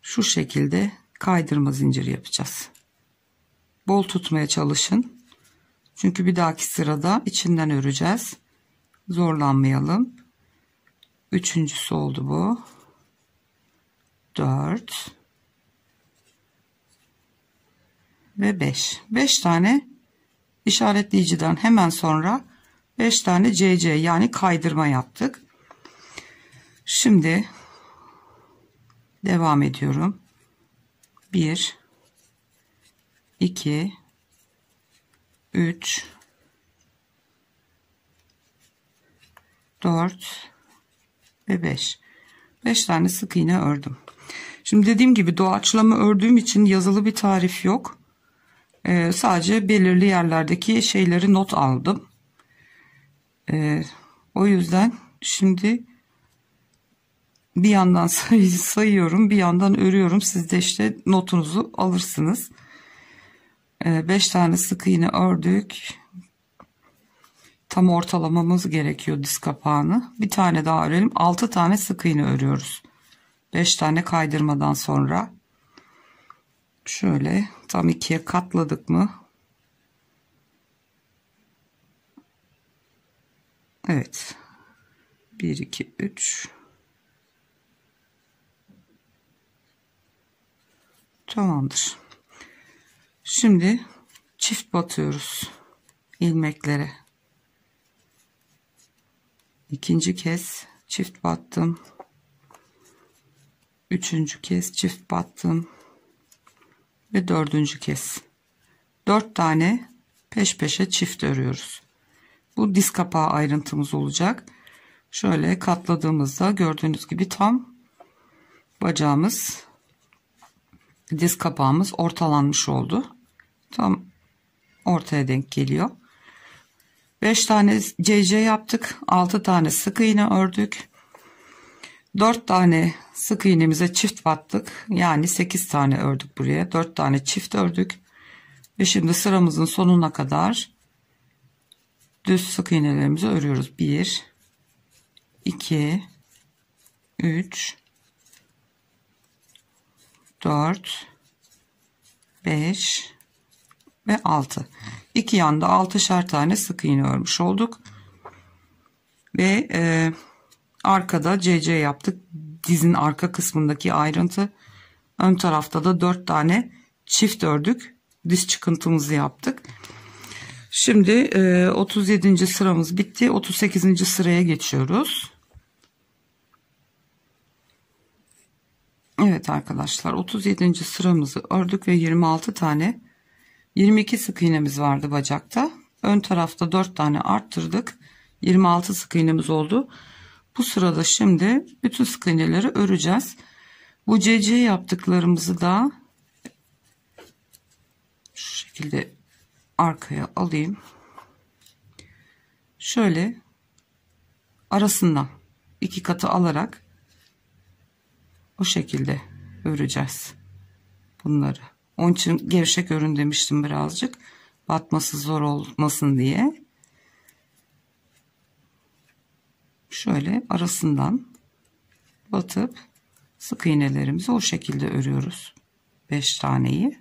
şu şekilde kaydırma zinciri yapacağız. Bol tutmaya çalışın. Çünkü bir dahaki sırada içinden öreceğiz. Zorlanmayalım. Üçüncüsü oldu bu. 4 ve 5. 5 tane işaretleyiciden hemen sonra 5 tane CC yani kaydırma yaptık. Şimdi devam ediyorum. 1 2 3 4 ve 5. 5 tane sık iğne ördüm. Şimdi dediğim gibi doğaçlama ördüğüm için yazılı bir tarif yok. Sadece belirli yerlerdeki şeyleri not aldım. O yüzden şimdi bir yandan sayıyorum, bir yandan örüyorum. Siz de işte notunuzu alırsınız. 5 tane sık iğne ördük. Tam ortalamamız gerekiyor diz kapağını. Bir tane daha örelim. 6 tane sık iğne örüyoruz. 5 tane kaydırmadan sonra. Şöyle tam ikiye katladık mı? Evet. 1 2 3. Tamamdır. Şimdi çift batıyoruz ilmeklere. İkinci kez çift battım. Üçüncü kez çift battım. Ve dördüncü kez. 4 tane peş peşe çift örüyoruz. Bu diz kapağı ayrıntımız olacak. Şöyle katladığımızda gördüğünüz gibi tam bacağımız, diz kapağımız ortalanmış oldu. Tam ortaya denk geliyor. 5 tane CC yaptık. 6 tane sık iğne ördük. 4 tane sık iğnemize çift battık. Yani 8 tane ördük buraya. 4 tane çift ördük. Ve şimdi sıramızın sonuna kadar düz sık iğnelerimizi örüyoruz. 1, 2, 3, 4, 5 ve 6. İki yanda 6'şer tane sık iğne örmüş olduk. Ve arkada CC yaptık. Dizin arka kısmındaki ayrıntı. Ön tarafta da 4 tane çift ördük. Diz çıkıntımızı yaptık. Şimdi 37. sıramız bitti. 38. sıraya geçiyoruz. Evet arkadaşlar, 37. sıramızı ördük ve 26 tane 22 sık iğnemiz vardı bacakta. Ön tarafta 4 tane arttırdık. 26 sık iğnemiz oldu. Bu sırada şimdi bütün sık iğneleri öreceğiz. Bu CC yaptıklarımızı da şu şekilde arkaya alayım. Şöyle arasından 2 katı alarak o şekilde öreceğiz bunları. Onun için gevşek örün demiştim birazcık. Batması zor olmasın diye. Şöyle arasından batıp sık iğnelerimizi o şekilde örüyoruz. 5 taneyi.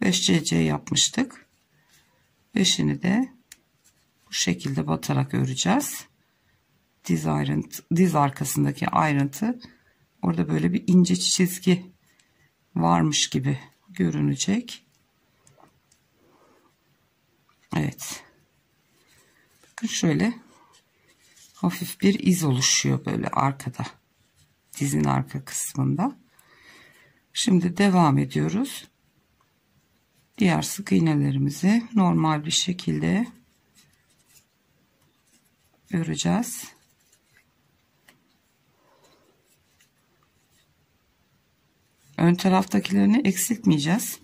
5 CC yapmıştık. 5'ini de bu şekilde batarak öreceğiz. Diz arkasındaki ayrıntı orada böyle bir ince çizgi varmış gibi görünecek. Evet. Bakın şöyle hafif bir iz oluşuyor böyle arkada. Dizin arka kısmında. Şimdi devam ediyoruz. Diğer sık iğnelerimizi normal bir şekilde öreceğiz. Ön taraftakilerini eksiltmeyeceğiz.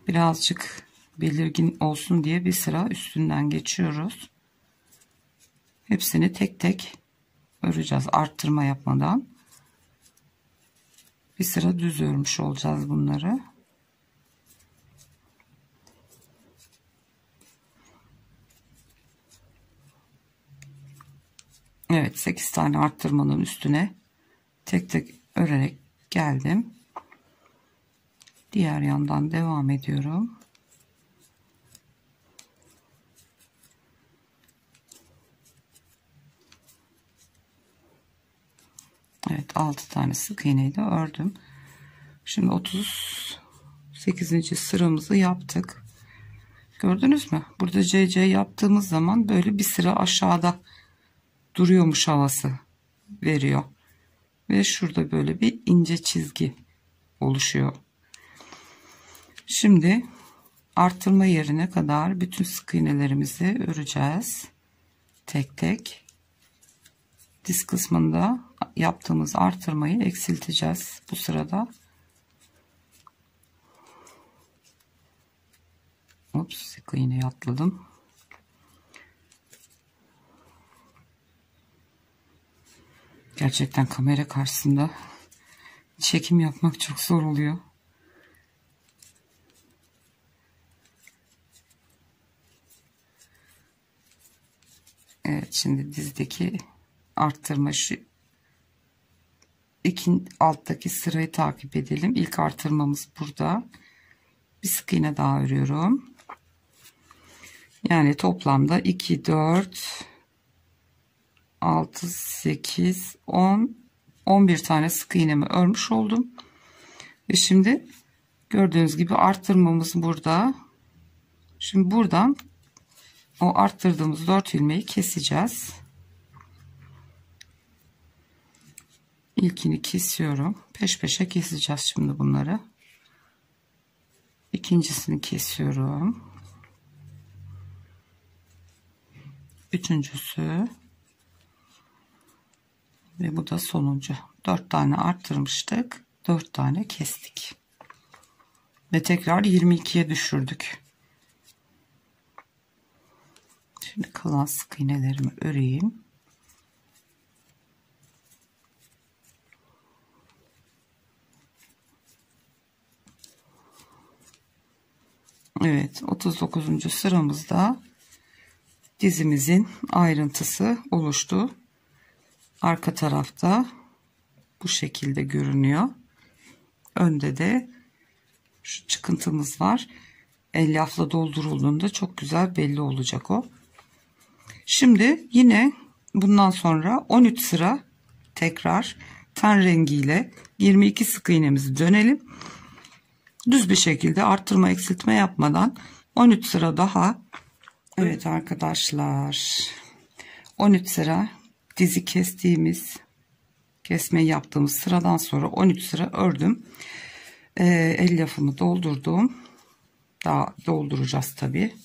Birazcık belirgin olsun diye bir sıra üstünden geçiyoruz. Hepsini tek tek öreceğiz arttırma yapmadan. Bir sıra düz örmüş olacağız bunları. Evet, 8 tane arttırmanın üstüne tek tek örerek geldim. Diğer yandan devam ediyorum. Evet, 6 tane sık iğneyi de ördüm. Şimdi 38. sıramızı yaptık. Gördünüz mü? Burada CC yaptığımız zaman böyle bir sıra aşağıda duruyormuş havası veriyor. Ve şurada böyle bir ince çizgi oluşuyor. Şimdi arttırma yerine kadar bütün sık iğnelerimizi öreceğiz. Tek tek. Diz kısmında yaptığımız arttırmayı eksilteceğiz bu sırada. Ups, sık iğneyi atladım. Gerçekten kamera karşısında çekim yapmak çok zor oluyor. Evet, şimdi dizdeki arttırma şu alttaki sırayı takip edelim. İlk arttırmamız burada. Bir sık iğne daha örüyorum. Yani toplamda 2, 4, 6, 8, 10, 11 tane sık iğnemi örmüş oldum. Ve şimdi gördüğünüz gibi arttırmamız burada. Şimdi buradan o arttırdığımız 4 ilmeği keseceğiz. İlkini kesiyorum. Peş peşe keseceğiz şimdi bunları. İkincisini kesiyorum. Üçüncüsü. Ve bu da sonuncu. 4 tane arttırmıştık. 4 tane kestik. Ve tekrar 22'ye düşürdük. Şimdi kalan sık iğnelerimi öreyim. Evet, 39. sıramızda dizimizin ayrıntısı oluştu. Arka tarafta bu şekilde görünüyor. Önde de şu çıkıntımız var. Elyafla doldurulduğunda çok güzel belli olacak o. Şimdi yine bundan sonra 13 sıra tekrar ten rengiyle 22 sık iğnemizi dönelim. Düz bir şekilde arttırma eksiltme yapmadan 13 sıra daha. Evet arkadaşlar, 13 sıra dizi kesmeyi yaptığımız sıradan sonra 13 sıra ördüm. Elyafımı doldurdum. Daha dolduracağız tabi.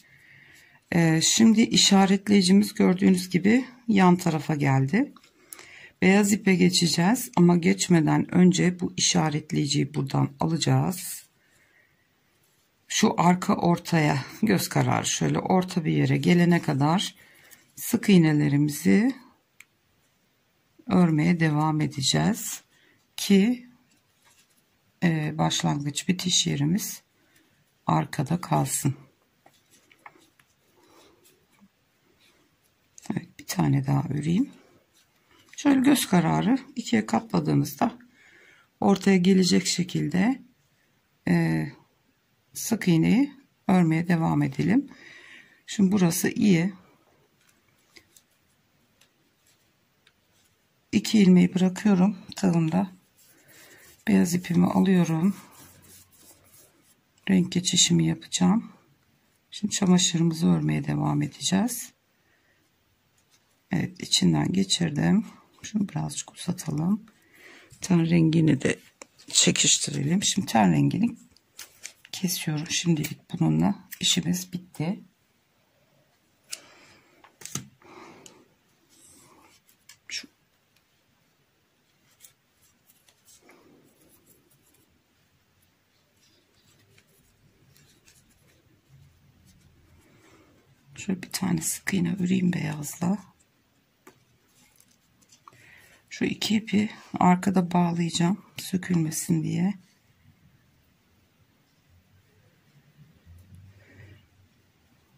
Şimdi işaretleyicimiz gördüğünüz gibi yan tarafa geldi. Beyaz ipe geçeceğiz ama geçmeden önce bu işaretleyiciyi buradan alacağız. Şu arka ortaya göz kararı şöyle orta bir yere gelene kadar sık iğnelerimizi örmeye devam edeceğiz ki başlangıç bitiş yerimiz arkada kalsın. Evet, bir tane daha öreyim. Şöyle göz kararı ikiye katladığınızda ortaya gelecek şekilde sık iğneyi örmeye devam edelim. Şimdi burası iyi. 2 ilmeği bırakıyorum tığımda. Beyaz ipimi alıyorum. Renk geçişimi yapacağım. Şimdi çamaşırımızı örmeye devam edeceğiz. Evet, içinden geçirdim. Şunu birazcık uzatalım. Ten rengini de çekiştirelim. Şimdi ten rengini kesiyorum. Şimdilik bununla işimiz bitti. Şöyle bir tane sık iğne öreyim beyazla. Şu iki ipi arkada bağlayacağım sökülmesin diye.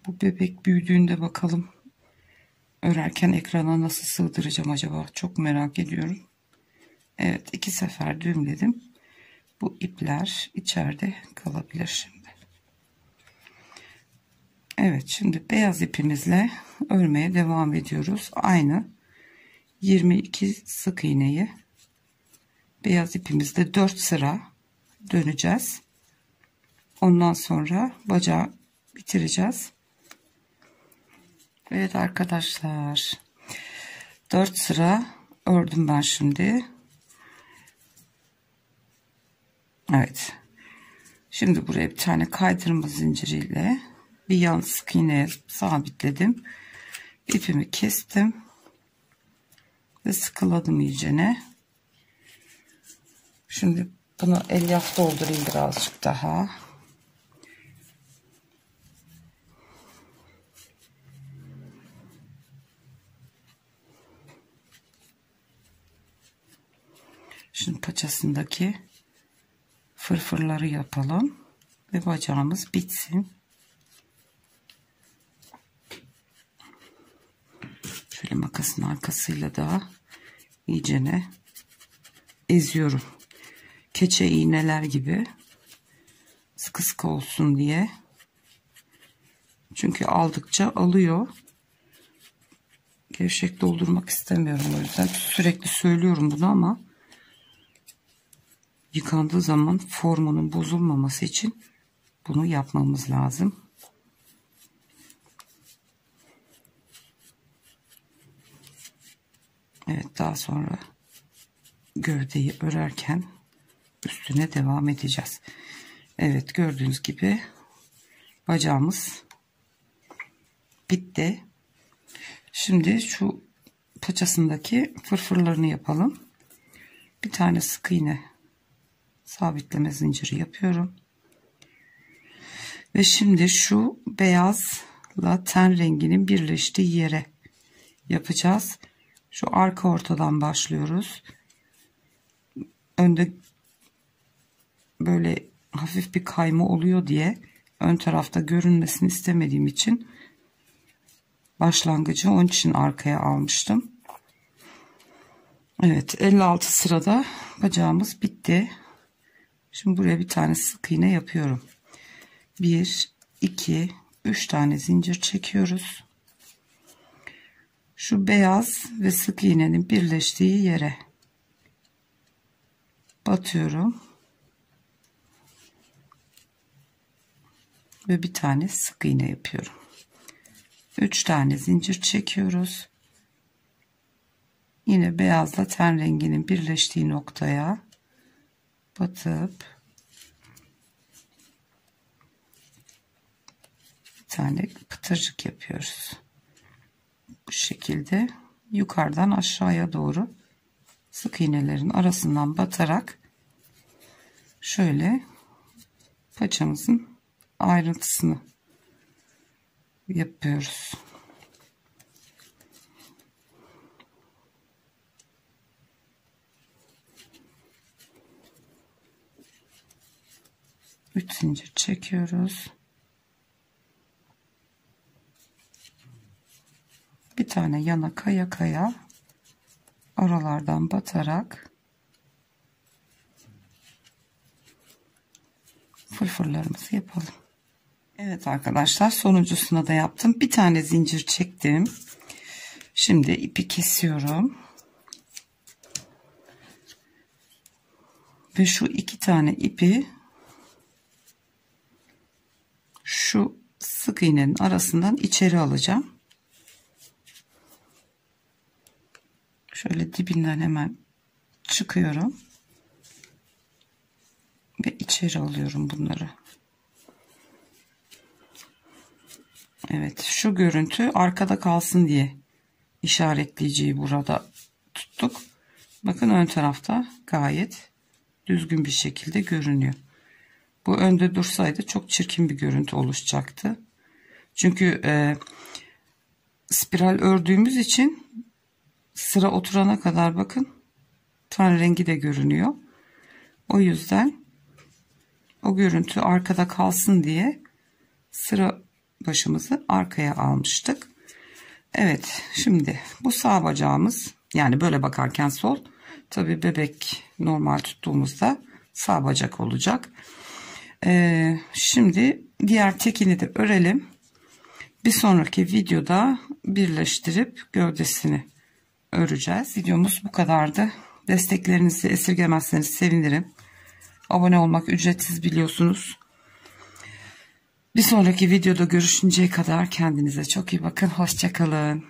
Bu bebek büyüdüğünde bakalım örerken ekrana nasıl sığdıracağım acaba, çok merak ediyorum. Evet, 2 sefer düğümledim. Bu ipler içeride kalabilir şimdi. Evet, şimdi beyaz ipimizle örmeye devam ediyoruz. Aynı 22 sık iğneyi beyaz ipimizde 4 sıra döneceğiz. Ondan sonra bacağı bitireceğiz. Evet arkadaşlar, 4 sıra ördüm ben şimdi. Evet, şimdi buraya bir tane kaydırma zinciriyle bir yan sık iğneye sabitledim. İpimi kestim ve sıkıladım iyicene. Şimdi bunu elyaf doldurayım birazcık daha. Şimdi paçasındaki fırfırları yapalım ve bacağımız bitsin. Şöyle makasın arkasıyla da iyicene eziyorum. Keçe iğneler gibi sıkı sıkı olsun diye. Çünkü aldıkça alıyor. Gevşek doldurmak istemiyorum, o yüzden sürekli söylüyorum bunu ama yıkandığı zaman formunun bozulmaması için bunu yapmamız lazım. Evet, daha sonra gövdeyi örerken üstüne devam edeceğiz. Evet, gördüğünüz gibi bacağımız bitti. Şimdi şu paçasındaki fırfırlarını yapalım. Bir tane sık iğne sabitleme zinciri yapıyorum. Ve şimdi şu beyazla ten renginin birleştiği yere yapacağız. Şu arka ortadan başlıyoruz. Önde böyle hafif bir kayma oluyor diye ön tarafta görünmesini istemediğim için başlangıcı onun için arkaya almıştım. Evet, 56 sırada bacağımız bitti. Şimdi buraya bir tane sık iğne yapıyorum. 1 2 3 tane zincir çekiyoruz. Şu beyaz ve sık iğnenin birleştiği yere batıyorum ve bir tane sık iğne yapıyorum. 3 tane zincir çekiyoruz. Yine beyazla ten renginin birleştiği noktaya batıp bir tane pıtırcık yapıyoruz. Bu şekilde yukarıdan aşağıya doğru sık iğnelerin arasından batarak şöyle paçamızın ayrıntısını yapıyoruz. Üç zincir çekiyoruz. Bir tane yana kaya kaya oralardan batarak fırfırlarımızı yapalım. Evet arkadaşlar, sonuncusuna da yaptım. Bir tane zincir çektim. Şimdi ipi kesiyorum. Ve şu 2 tane ipi şu sık iğnenin arasından içeri alacağım. Şöyle dibinden hemen çıkıyorum ve içeri alıyorum bunları. Evet, şu görüntü arkada kalsın diye işaretleyiciyi burada tuttuk. Bakın ön tarafta gayet düzgün bir şekilde görünüyor. Bu önde dursaydı çok çirkin bir görüntü oluşacaktı. Çünkü spiral ördüğümüz için sıra oturana kadar bakın ten rengi de görünüyor. O yüzden o görüntü arkada kalsın diye sıra başımızı arkaya almıştık. Evet, şimdi bu sağ bacağımız, yani böyle bakarken sol, tabi bebek normal tuttuğumuzda sağ bacak olacak. Şimdi diğer tekini de örelim. Bir sonraki videoda birleştirip gövdesini öreceğiz. Videomuz bu kadardı. Desteklerinizi esirgemezseniz sevinirim. Abone olmak ücretsiz biliyorsunuz. Bir sonraki videoda görüşünceye kadar kendinize çok iyi bakın. Hoşça kalın.